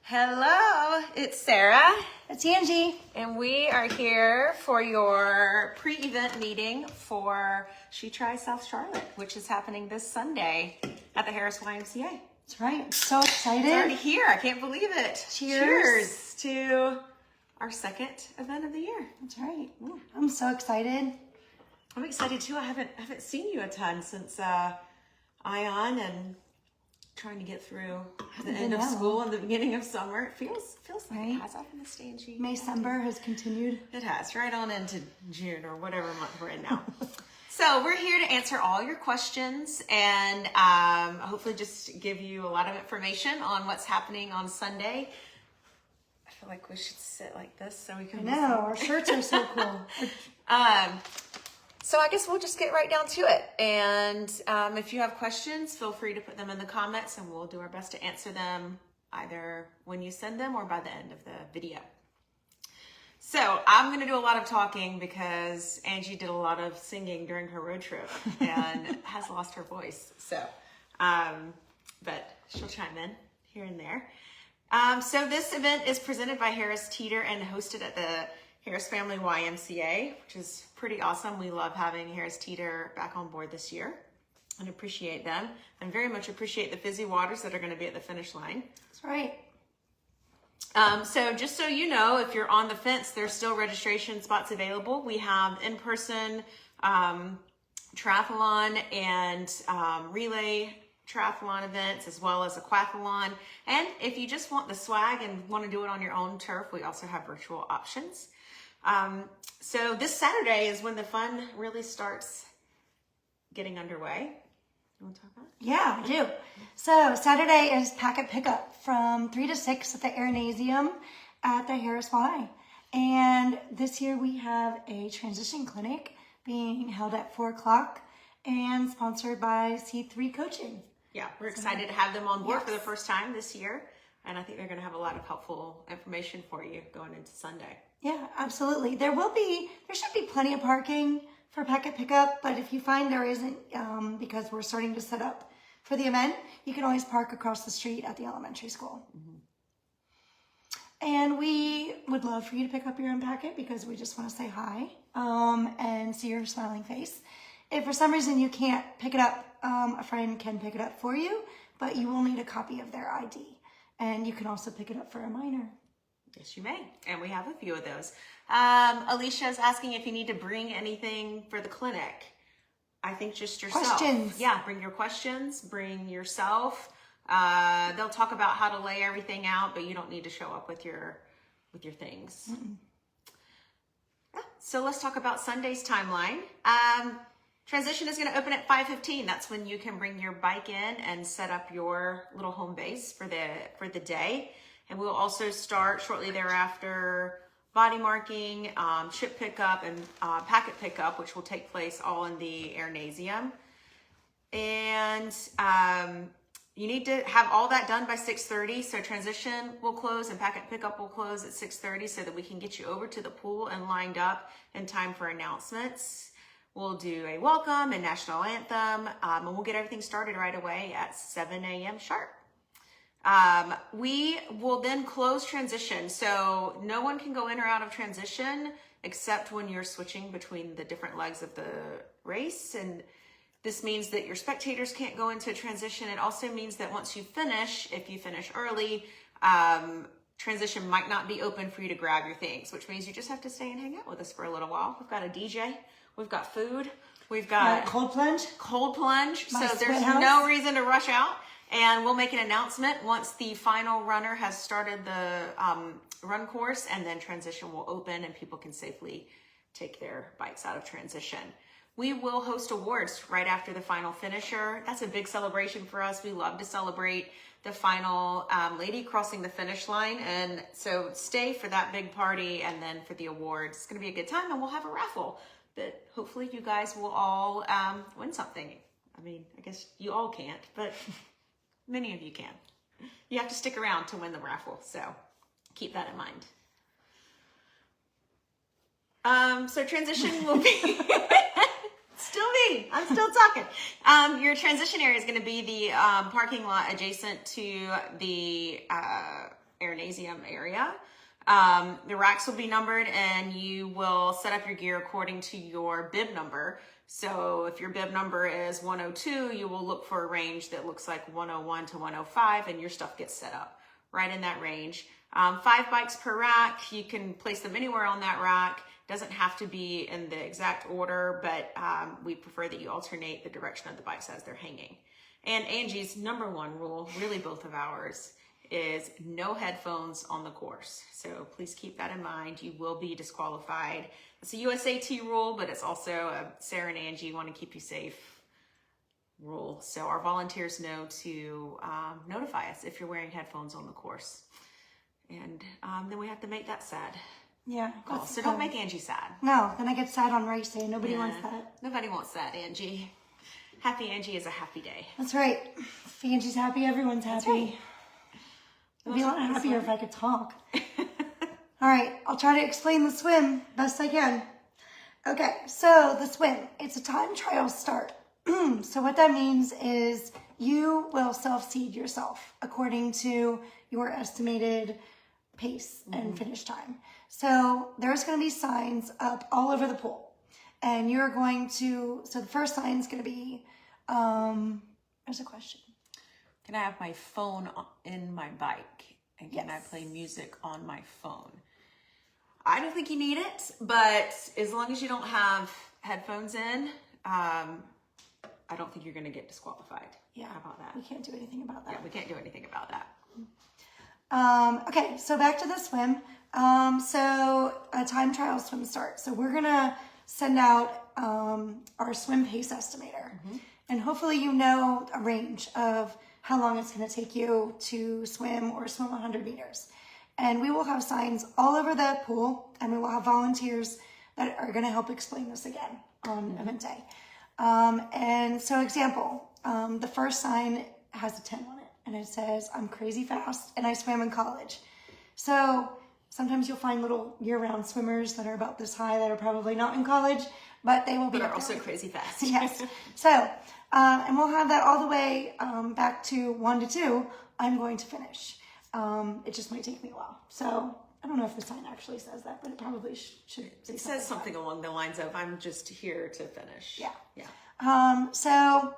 Hello, it's Sarah. It's Angie. And we are here for your pre-event meeting for She Tries South Charlotte, which is happening this Sunday at the Harris YMCA. That's right. I'm so excited. It's already here. I can't believe it. Cheers. Cheers to our second event of the year. That's right. I'm so excited. I'm excited too. I haven't seen you a ton since Ion and trying to get through the end of school and the beginning of summer. It feels like right. it has. I've missed Angie. Maysember has continued. It has, right on into June or whatever month we're in now. So we're here to answer all your questions and hopefully just give you a lot of information on what's happening on Sunday. I feel like we should sit like this so we can. I know, our shirts are so cool. So I guess we'll just get right down to it. And if you have questions, feel free to put them in the comments and we'll do our best to answer them either when you send them or by the end of the video. So I'm going to do a lot of talking because Angie did a lot of singing during her road trip and has lost her voice. So, but she'll chime in here and there. So this event is presented by Harris Teeter and hosted at the Harris Family YMCA, which is pretty awesome. We love having Harris Teeter back on board this year and appreciate them and very much appreciate the Fizzy Waters that are going to be at the finish line. That's right. So just so you know, if you're on the fence, there's still registration spots available. We have in-person triathlon and relay triathlon events as well as aquathlon. And if you just want the swag and want to do it on your own turf, we also have virtual options. So this Saturday is when the fun really starts getting underway. You want to talk about it? Yeah, I do. So Saturday is packet pickup from 3 to 6 at the Aeronasium at the Harris Y. And this year we have a transition clinic being held at 4 o'clock and sponsored by C3 Coaching. Yeah, we're excited to have them on board for the first time this year. And I think they're going to have a lot of helpful information for you going into Sunday. Yeah, absolutely. There should be plenty of parking for packet pickup, but if you find there isn't, because we're starting to set up for the event, you can always park across the street at the elementary school. Mm-hmm. And we would love for you to pick up your own packet because we just want to say hi and see your smiling face. If for some reason you can't pick it up, a friend can pick it up for you, but you will need a copy of their ID. And you can also pick it up for a minor. Yes, you may. And we have a few of those. Alicia is asking if you need to bring anything for the clinic. I think just yourself. Questions. Yeah, bring your questions, bring yourself. They'll talk about how to lay everything out, but you don't need to show up with your things. Yeah, so let's talk about Sunday's timeline. Transition is going to open at 5:15. That's when you can bring your bike in and set up your little home base for the day. And we'll also start shortly thereafter body marking, ship pickup, and packet pickup, which will take place all in the Aeronasium. And you need to have all that done by 6:30. So transition will close and packet pickup will close at 6:30 so that we can get you over to the pool and lined up in time for announcements. We'll do a welcome and national anthem, and we'll get everything started right away at 7 a.m. sharp. We will then close transition. So no one can go in or out of transition except when you're switching between the different legs of the race. And this means that your spectators can't go into transition. It also means that once you finish, if you finish early, transition might not be open for you to grab your things, which means you just have to stay and hang out with us for a little while. We've got a DJ. We've got food. We've got cold plunge. So there's no reason to rush out. And we'll make an announcement once the final runner has started the run course, and then transition will open and people can safely take their bikes out of transition. We will host awards right after the final finisher. That's a big celebration for us. We love to celebrate the final lady crossing the finish line. And so stay for that big party and then for the awards. It's going to be a good time, and we'll have a raffle that hopefully you guys will all win something. I mean, I guess you all can't, but many of you can. You have to stick around to win the raffle, so keep that in mind. So transition will be still me. I'm still talking. Your transition area is going to be the parking lot adjacent to the aeronasium area. The racks will be numbered, and you will set up your gear according to your bib number. So if your bib number is 102, you will look for a range that looks like 101 to 105, and your stuff gets set up right in that range. 5 bikes per rack. You can place them anywhere on that rack. Doesn't have to be in the exact order, but we prefer that you alternate the direction of the bikes as they're hanging. And Angie's number one rule, really both of ours, is no headphones on the course. So please keep that in mind. You will be disqualified. It's a USAT rule, but it's also a Sarah and Angie want to keep you safe rule. So our volunteers know to notify us if you're wearing headphones on the course. And then we have to make that sad. Yeah. Call. So don't make Angie sad. No, then I get sad on race day. Nobody wants that. Nobody wants that, Angie. Happy Angie is a happy day. That's right. If Angie's happy, everyone's happy. Right. I'd be a lot happier if I could talk. All right, I'll try to explain the swim best I can. Okay, so the swim, it's a time trial start. So what that means is you will self-seed yourself according to your estimated pace and finish time. So there's going to be signs up all over the pool. And you're going to, so the first sign is going to be, there's a question. Can I have my phone in my bike? And can Yes. I play music on my phone? I don't think you need it, but as long as you don't have headphones in, I don't think you're going to get disqualified. Yeah. How about that? We can't do anything about that. Yeah, we can't do anything about that. Okay, so back to the swim. So a time trial swim starts. So we're gonna send out our swim pace estimator, and hopefully you know a range of how long it's gonna take you to swim or swim 100 meters. And we will have signs all over the pool, and we will have volunteers that are gonna help explain this again on event day. And so example, the first sign has a 10 on it. And it says, I'm crazy fast and I swam in college. So sometimes you'll find little year-round swimmers that are about this high that are probably not in college, but they will be But are up also there. crazy fast. Yes. So, and we'll have that all the way back to 1 to 2. I'm going to finish. It just might take me a while. So I don't know if the sign actually says that, but it probably should say It says something something along the lines of, I'm just here to finish. Yeah. Yeah. So,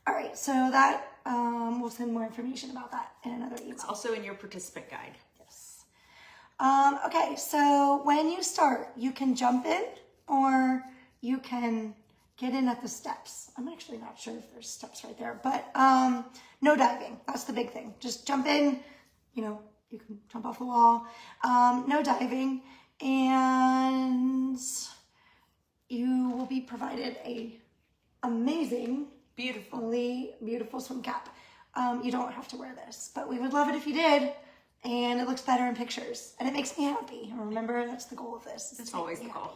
all right. So that, we'll send more information about that in another email. It's also in your participant guide. Yes. Okay, so when you start, you can jump in or you can get in at the steps. I'm actually not sure if there's steps right there, but no diving. That's the big thing. Just jump in, you know, you can jump off the wall. No diving, and you will be provided a amazing, beautiful swim cap. You don't have to wear this, but we would love it if you did. And it looks better in pictures, and it makes me happy. Remember, that's the goal of this. It's always the goal.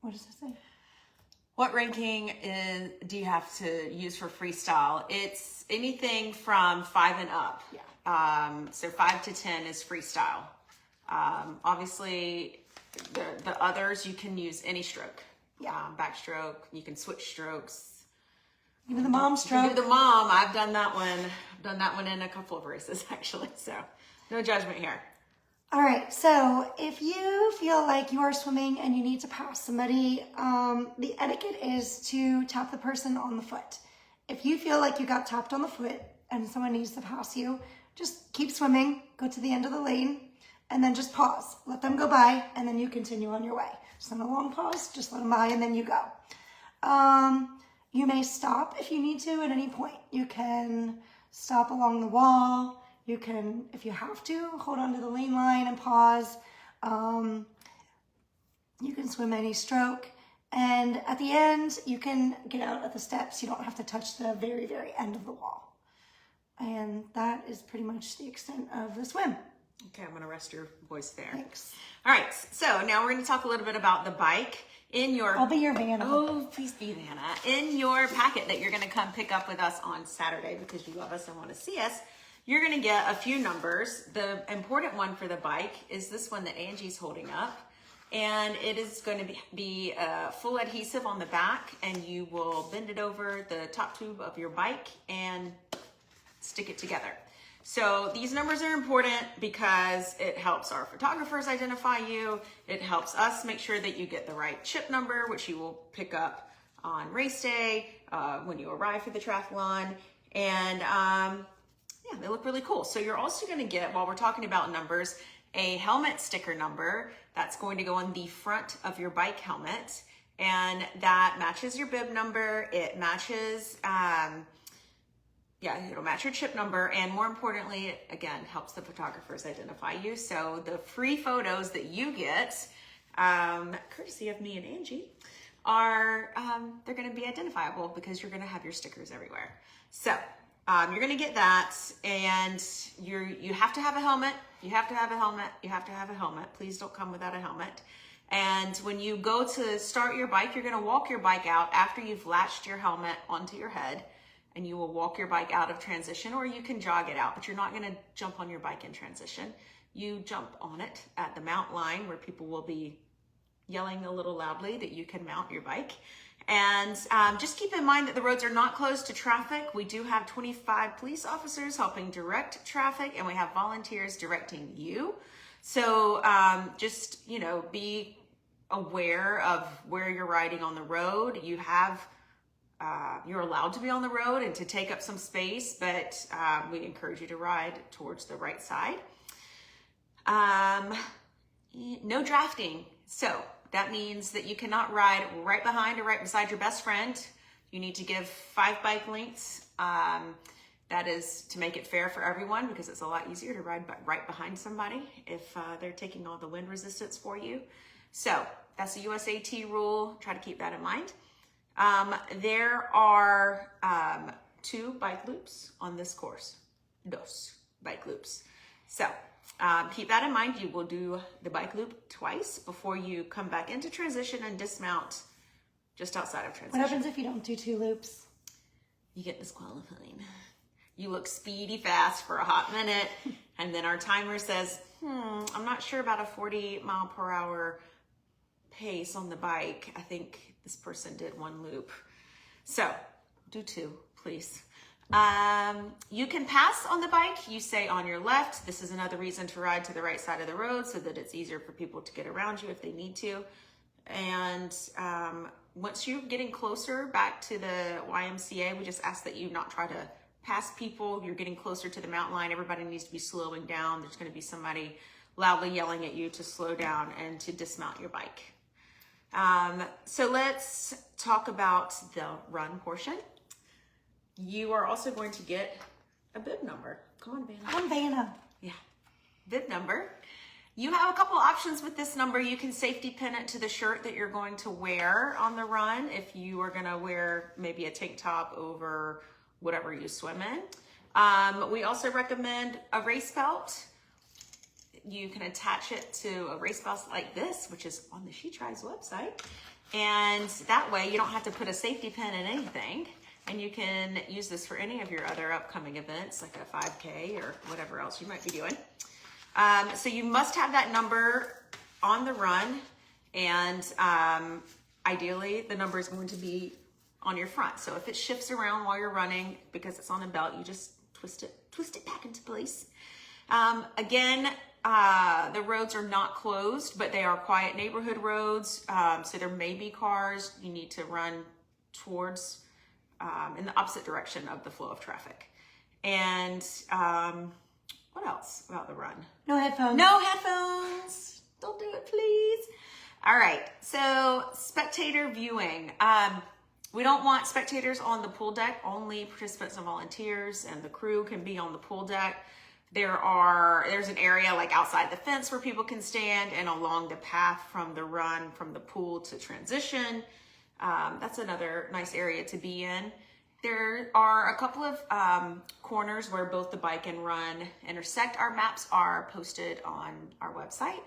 What does it say? What ranking do you have to use for freestyle? It's anything from 5 and up. Yeah. So 5 to 10 is freestyle. Obviously, the others, you can use any stroke. Yeah. Backstroke, you can switch strokes. Even the mom You stroke. can do the mom. I've done that one. I've done that one in a couple of races, actually. So no judgment here. All right, so if you feel like you are swimming and you need to pass somebody, the etiquette is to tap the person on the foot. If you feel like you got tapped on the foot and someone needs to pass you, just keep swimming, go to the end of the lane, and then just pause. Let them go by, and then you continue on your way. It's not a long pause, just let them by, and then you go. You may stop if you need to at any point. You can stop along the wall. You can, if you have to, hold onto the lane line and pause. You can swim any stroke. And at the end, you can get out at the steps. You don't have to touch the very, very end of the wall. And that is pretty much the extent of the swim. Okay, I'm going to rest your voice there. Thanks. All right, so now we're going to talk a little bit about the bike. I'll be your Vanna. Oh, please be Vanna. In your packet that you're going to come pick up with us on Saturday because you love us and want to see us, you're going to get a few numbers. The important one for the bike is this one that Angie's holding up. And it is going to be full adhesive on the back, and you will bend it over the top tube of your bike and stick it together. So these numbers are important because it helps our photographers identify you. It helps us make sure that you get the right chip number, which you will pick up on race day when you arrive for the triathlon. And yeah, they look really cool. So you're also going to get, while we're talking about numbers, a helmet sticker number that's going to go on the front of your bike helmet, and that matches your bib number. It matches, it'll match your chip number, and more importantly, it again helps the photographers identify you. So the free photos that you get, courtesy of me and Angie, are they're going to be identifiable because you're going to have your stickers everywhere. So you're going to get that, and you have to have a helmet. You have to have a helmet. You have to have a helmet. Please don't come without a helmet. And when you go to start your bike, you're going to walk your bike out after you've latched your helmet onto your head, and you will walk your bike out of transition, or you can jog it out, but you're not going to jump on your bike in transition. You jump on it at the mount line where people will be yelling a little loudly that you can mount your bike. And just keep in mind that the roads are not closed to traffic. We do have 25 police officers helping direct traffic, and we have volunteers directing you. So just, be aware of where you're riding on the road. You're allowed to be on the road and to take up some space, but we encourage you to ride towards the right side. No drafting. So that means that you cannot ride right behind or right beside your best friend. You need to give 5 bike lengths. That is to make it fair for everyone, because it's a lot easier to ride right behind somebody if they're taking all the wind resistance for you. So that's the USAT rule. Try to keep that in mind. There are 2 bike loops on this course. 2 bike loops. So keep that in mind. You will do the bike loop twice before you come back into transition and dismount just outside of transition. What happens if you don't do 2 loops? You get disqualified. You look speedy fast for a hot minute, and then our timer says, I'm not sure about a 40-mile-per-hour pace on the bike. I think this person did 1 loop. So do 2, please. You can pass on the bike. You say on your left. This is another reason to ride to the right side of the road so that it's easier for people to get around you if they need to. And once you're getting closer back to the YMCA, we just ask that you not try to pass people. You're getting closer to the mountain line. Everybody needs to be slowing down. There's going to be somebody loudly yelling at you to slow down and to dismount your bike. So let's talk about the run portion. You are also going to get a bib number. Come on, Vanna. I'm Vanna. Yeah, bib number. You have a couple options with this number. You can safety pin it to the shirt that you're going to wear on the run if you are going to wear maybe a tank top over whatever you swim in. We also recommend a race belt. You can attach it to a race belt like this, which is on the She Tries website. And that way you don't have to put a safety pin in anything. And you can use this for any of your other upcoming events, like a 5K or whatever else you might be doing. So you must have that number on the run. And ideally, the number is going to be on your front. So if it shifts around while you're running, because it's on a belt, you just twist it back into place. Again, the roads are not closed, but they are quiet neighborhood roads. So there may be cars. You need to run towards in the opposite direction of the flow of traffic. And what else about the run? No headphones. No headphones. Don't do it, please. All right. So spectator viewing. We don't want spectators on the pool deck. Only participants and volunteers and the crew can be on the pool deck. There's an area like outside the fence where people can stand, and along the path from the run from the pool to transition. That's another nice area to be in. There are a couple of corners where both the bike and run intersect. Our maps are posted on our website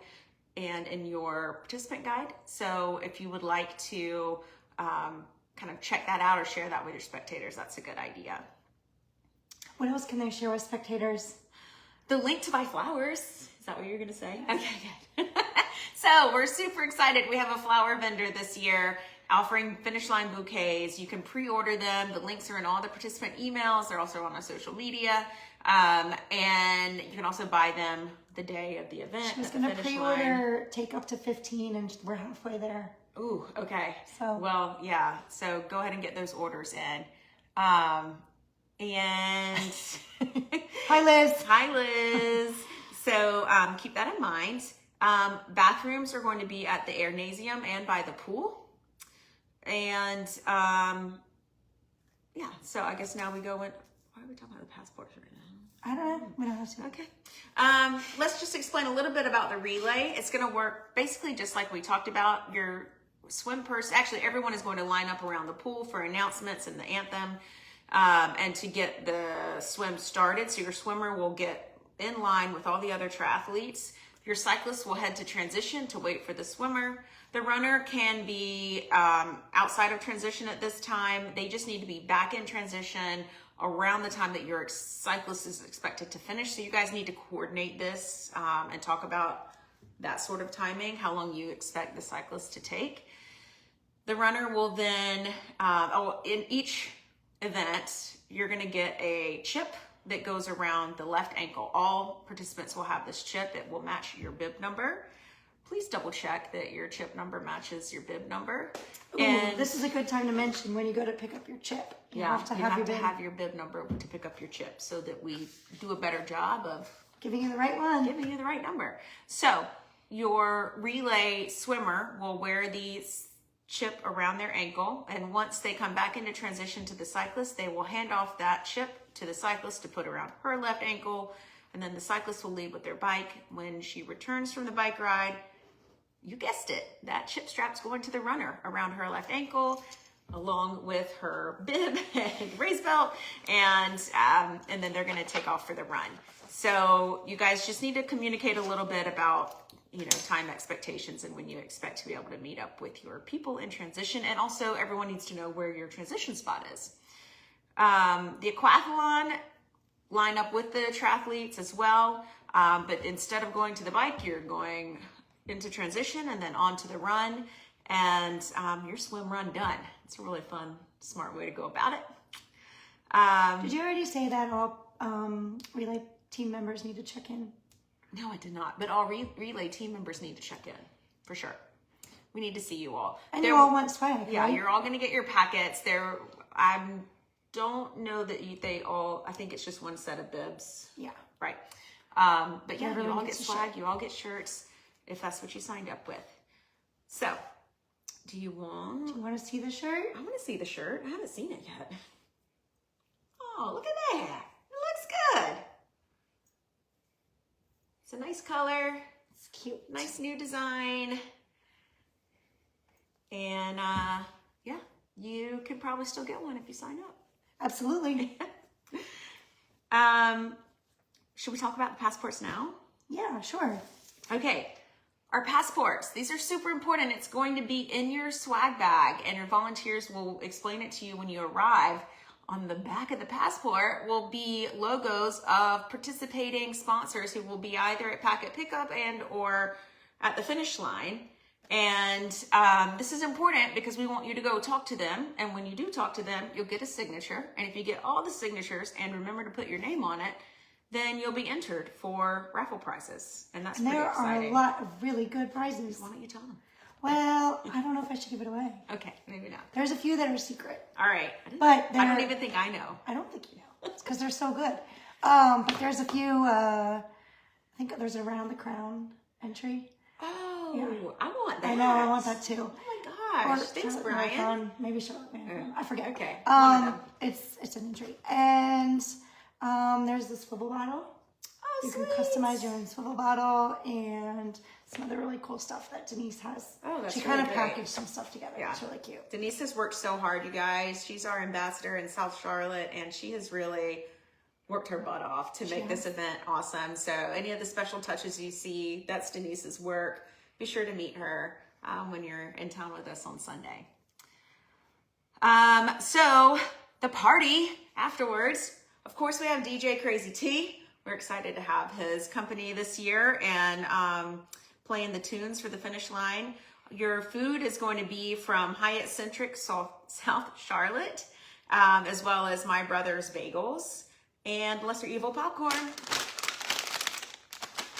and in your participant guide. So if you would like to kind of check that out or share that with your spectators, that's a good idea. What else can they share with spectators? The link to buy flowers. Is that what you're going to say? Okay, good. So we're super excited. We have a flower vendor this year offering finish line bouquets. You can pre-order them. The links are in all the participant emails. They're also on our social media. And you can also buy them the day of the event. She was going to pre-order, take up to 15, and we're halfway there. Ooh, okay. So. Well, yeah. So go ahead and get those orders in. And Hi, Liz. Hi, Liz. So keep that in mind. Bathrooms are going to be at the Airnasium and by the pool. And yeah, so I guess now we go in. Why are we talking about the passports right now? I don't know. We don't have to. Okay. Let's just explain a little bit about the relay. It's going to work basically just like we talked about. Your swim person, actually everyone is going to line up around the pool for announcements and the anthem and to get the swim started. So your swimmer will get in line with all the other triathletes. Your cyclist will head to transition to wait for the swimmer. The runner can be outside of transition at this time. They just need to be back in transition around the time that your cyclist is expected to finish. So you guys need to coordinate this and talk about that sort of timing, how long you expect the cyclist to take. The runner will then, in each event, you're gonna get a chip that goes around the left ankle. All participants will have this chip. It will match your bib number. Please double check that your chip number matches your bib number. Ooh, and this is a good time to mention when you go to pick up your chip. You have to have your bib number to pick up your chip so that we do a better job of giving you the right one. Giving you the right number. So your relay swimmer will wear the chip around their ankle, and once they come back into transition to the cyclist, they will hand off that chip to the cyclist to put around her left ankle, and then the cyclist will leave with their bike. When she returns from the bike ride, you guessed it, that chip strap's going to the runner around her left ankle, along with her bib and race belt, and then they're going to take off for the run. So you guys just need to communicate a little bit about, time expectations and when you expect to be able to meet up with your people in transition. And also everyone needs to know where your transition spot is. The aquathlon line up with the triathletes as well. But instead of going to the bike, you're going into transition and then on to the run, and your swim run done. It's a really fun, smart way to go about it. Did you already say that all relay team members need to check in? No, I did not. But all relay team members need to check in, for sure. We need to see you all. And you all want swag, yeah, right? You're all going to get your packets. I don't know that they all, I think it's just one set of bibs. Yeah. Right. But yeah, Everyone you all get gets a swag, shirt. you all get shirts, if that's what you signed up with. So, do you want to see the shirt? I want to see the shirt. I haven't seen it yet. Oh, look at that. It looks good. It's a nice color. It's cute. Nice new design. And yeah, you could probably still get one if you sign up. Absolutely. Should we talk about the passports now? Yeah, sure. Okay. Our passports, these are super important. It's going to be in your swag bag, and your volunteers will explain it to you when you arrive. On the back of the passport will be logos of participating sponsors who will be either at packet pickup and or at the finish line. And this is important because we want you to go talk to them. And when you do talk to them, you'll get a signature. And if you get all the signatures and remember to put your name on it, then you'll be entered for raffle prizes. And that's pretty exciting. There are a lot of really good prizes. Why don't you tell them? Well, I don't know if I should give it away. Okay, maybe not. There's a few that are secret. All right. But I don't even think I know. I don't think you know. It's because they're so good. But there's a few, I think there's a Around the Crown entry. Oh, yeah. I want that. I know, I want that too. Oh my gosh. Thanks, Brian. Maybe Charlotte. I forget. Okay. It's an entry. And there's the swivel bottle. Oh, you sweet. can customize your own swivel bottle and some other really cool stuff that Denise has. Oh, that's She really kind of great. packaged some stuff together. Yeah. It's really cute. Denise has worked so hard, you guys. She's our ambassador in South Charlotte, and she has really worked her butt off to make this event awesome. So any of the special touches you see, that's Denise's work. Be sure to meet her when you're in town with us on Sunday. So the party afterwards, of course, we have DJ Crazy T. We're excited to have his company this year, and playing the tunes for the finish line. Your food is going to be from Hyatt Centric South Charlotte, as well as My Brother's Bagels and Lesser Evil Popcorn.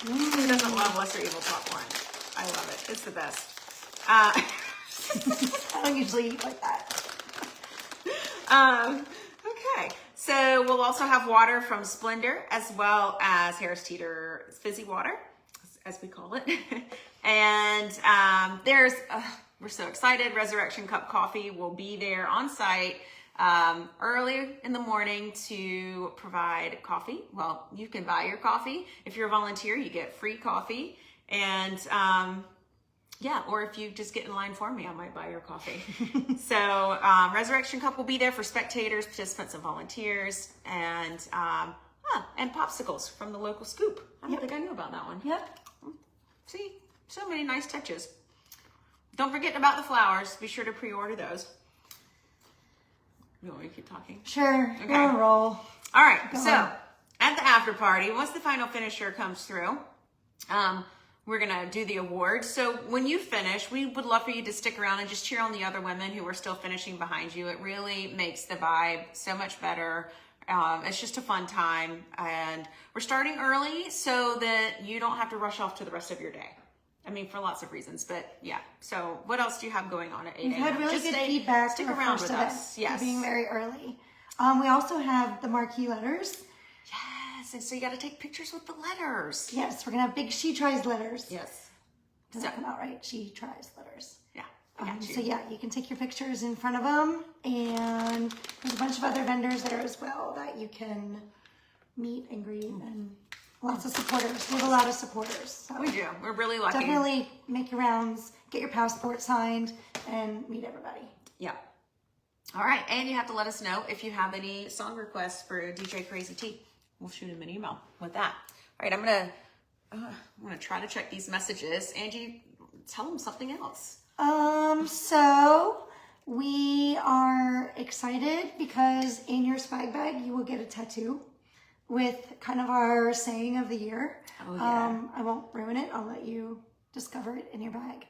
Who doesn't love Lesser Evil Popcorn? I love it. It's the best. I don't usually eat like that. Okay, so we'll also have water from Splendor, as well as Harris Teeter Fizzy Water, as we call it. And we're so excited. Resurrection Cup Coffee will be there on site early in the morning to provide coffee. Well, you can buy your coffee. If you're a volunteer, you get free coffee. And yeah, or if you just get in line for me, I might buy your coffee. So Resurrection Cup will be there for spectators, participants, and volunteers. And popsicles from the local scoop. I don't think I knew about that one. Yep. See, so many nice touches. Don't forget about the flowers. Be sure to pre-order those. You want me to keep talking? Sure. Okay. Go on, roll. All right. Go So on. at the after party, once the final finisher comes through, we're gonna do the awards. So when you finish, we would love for you to stick around and just cheer on the other women who are still finishing behind you. It really makes the vibe so much better. It's just a fun time, and we're starting early so that you don't have to rush off to the rest of your day. I mean, for lots of reasons, but yeah. So what else do you have going on at 8 a.m.? We've had really good feedback. Stick for around first with event us. Yes. For being very early. We also have the marquee letters. Yes, and so you got to take pictures with the letters. Yes, we're gonna have big She Tries letters. Yes. Does that come out right? She Tries letters. Yeah, I got you. So yeah, you can take your pictures in front of them, and there's a bunch of other vendors there as well that you can meet and greet, and lots of supporters. We have a lot of supporters. So We do. We're really lucky. definitely make your rounds, get your passport signed, and meet everybody. Yeah. All right, and you have to let us know if you have any song requests for DJ Crazy T. We'll shoot him an email with that. All right, I'm gonna try to check these messages. Angie, tell them something else. So we are excited because in your swag bag, you will get a tattoo with kind of our saying of the year. Oh, yeah. I won't ruin it. I'll let you discover it in your bag.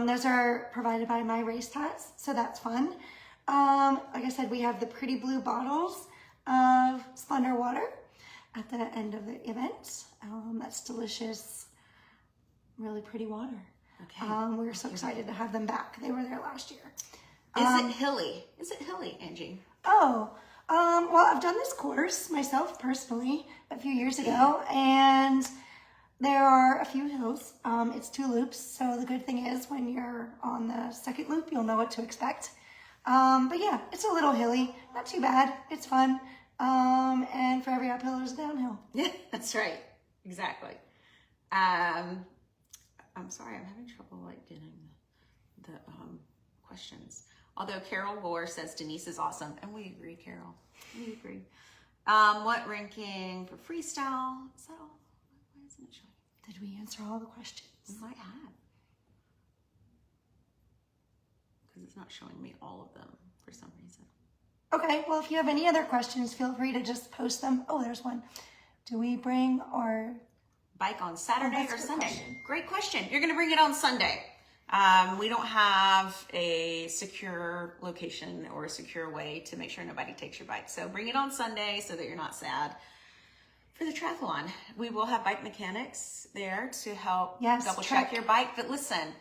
Those are provided by My Race Tats, so that's fun. Like I said, we have the pretty blue bottles of Splendor water at the end of the event. That's delicious, really pretty water. Okay. We were so excited to have them back. They were there last year. Is it hilly? Is it hilly, Angie? Oh, well, I've done this course myself personally a few years ago, and there are a few hills. It's 2 loops, so the good thing is when you're on the second loop, you'll know what to expect. But yeah, it's a little hilly, not too bad. It's fun. And for every uphill, there's a downhill. Yeah, that's right. Exactly. I'm sorry, I'm having trouble getting the questions. Although Carol Gore says Denise is awesome, and we agree, Carol. We agree. What ranking for freestyle? Is that all? Why isn't it showing? Did we answer all the questions? We might have. Because it's not showing me all of them for some reason. Okay, well, if you have any other questions, feel free to just post them. Oh, there's one. Do we bring our bike on Saturday that's a or good Sunday? question. Great question. You're going to bring it on Sunday. We don't have a secure location or a secure way to make sure nobody takes your bike. So bring it on Sunday so that you're not sad. For the triathlon, we will have bike mechanics there to help double check your bike. But listen,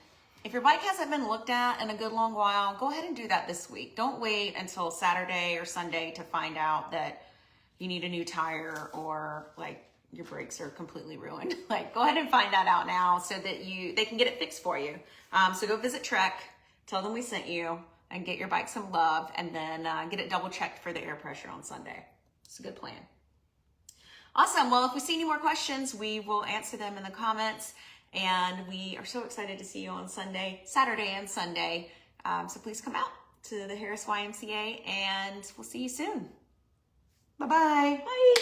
if your bike hasn't been looked at in a good long while, go ahead and do that this week. Don't wait until Saturday or Sunday to find out that you need a new tire or your brakes are completely ruined. Go ahead and find that out now so that they can get it fixed for you. So go visit Trek, tell them we sent you, and get your bike some love, and then get it double checked for the air pressure on Sunday. It's a good plan. Awesome. Well, if we see any more questions, we will answer them in the comments. And we are so excited to see you on Saturday and Sunday. So please come out to the Harris YMCA, and we'll see you soon. Bye-bye. Bye.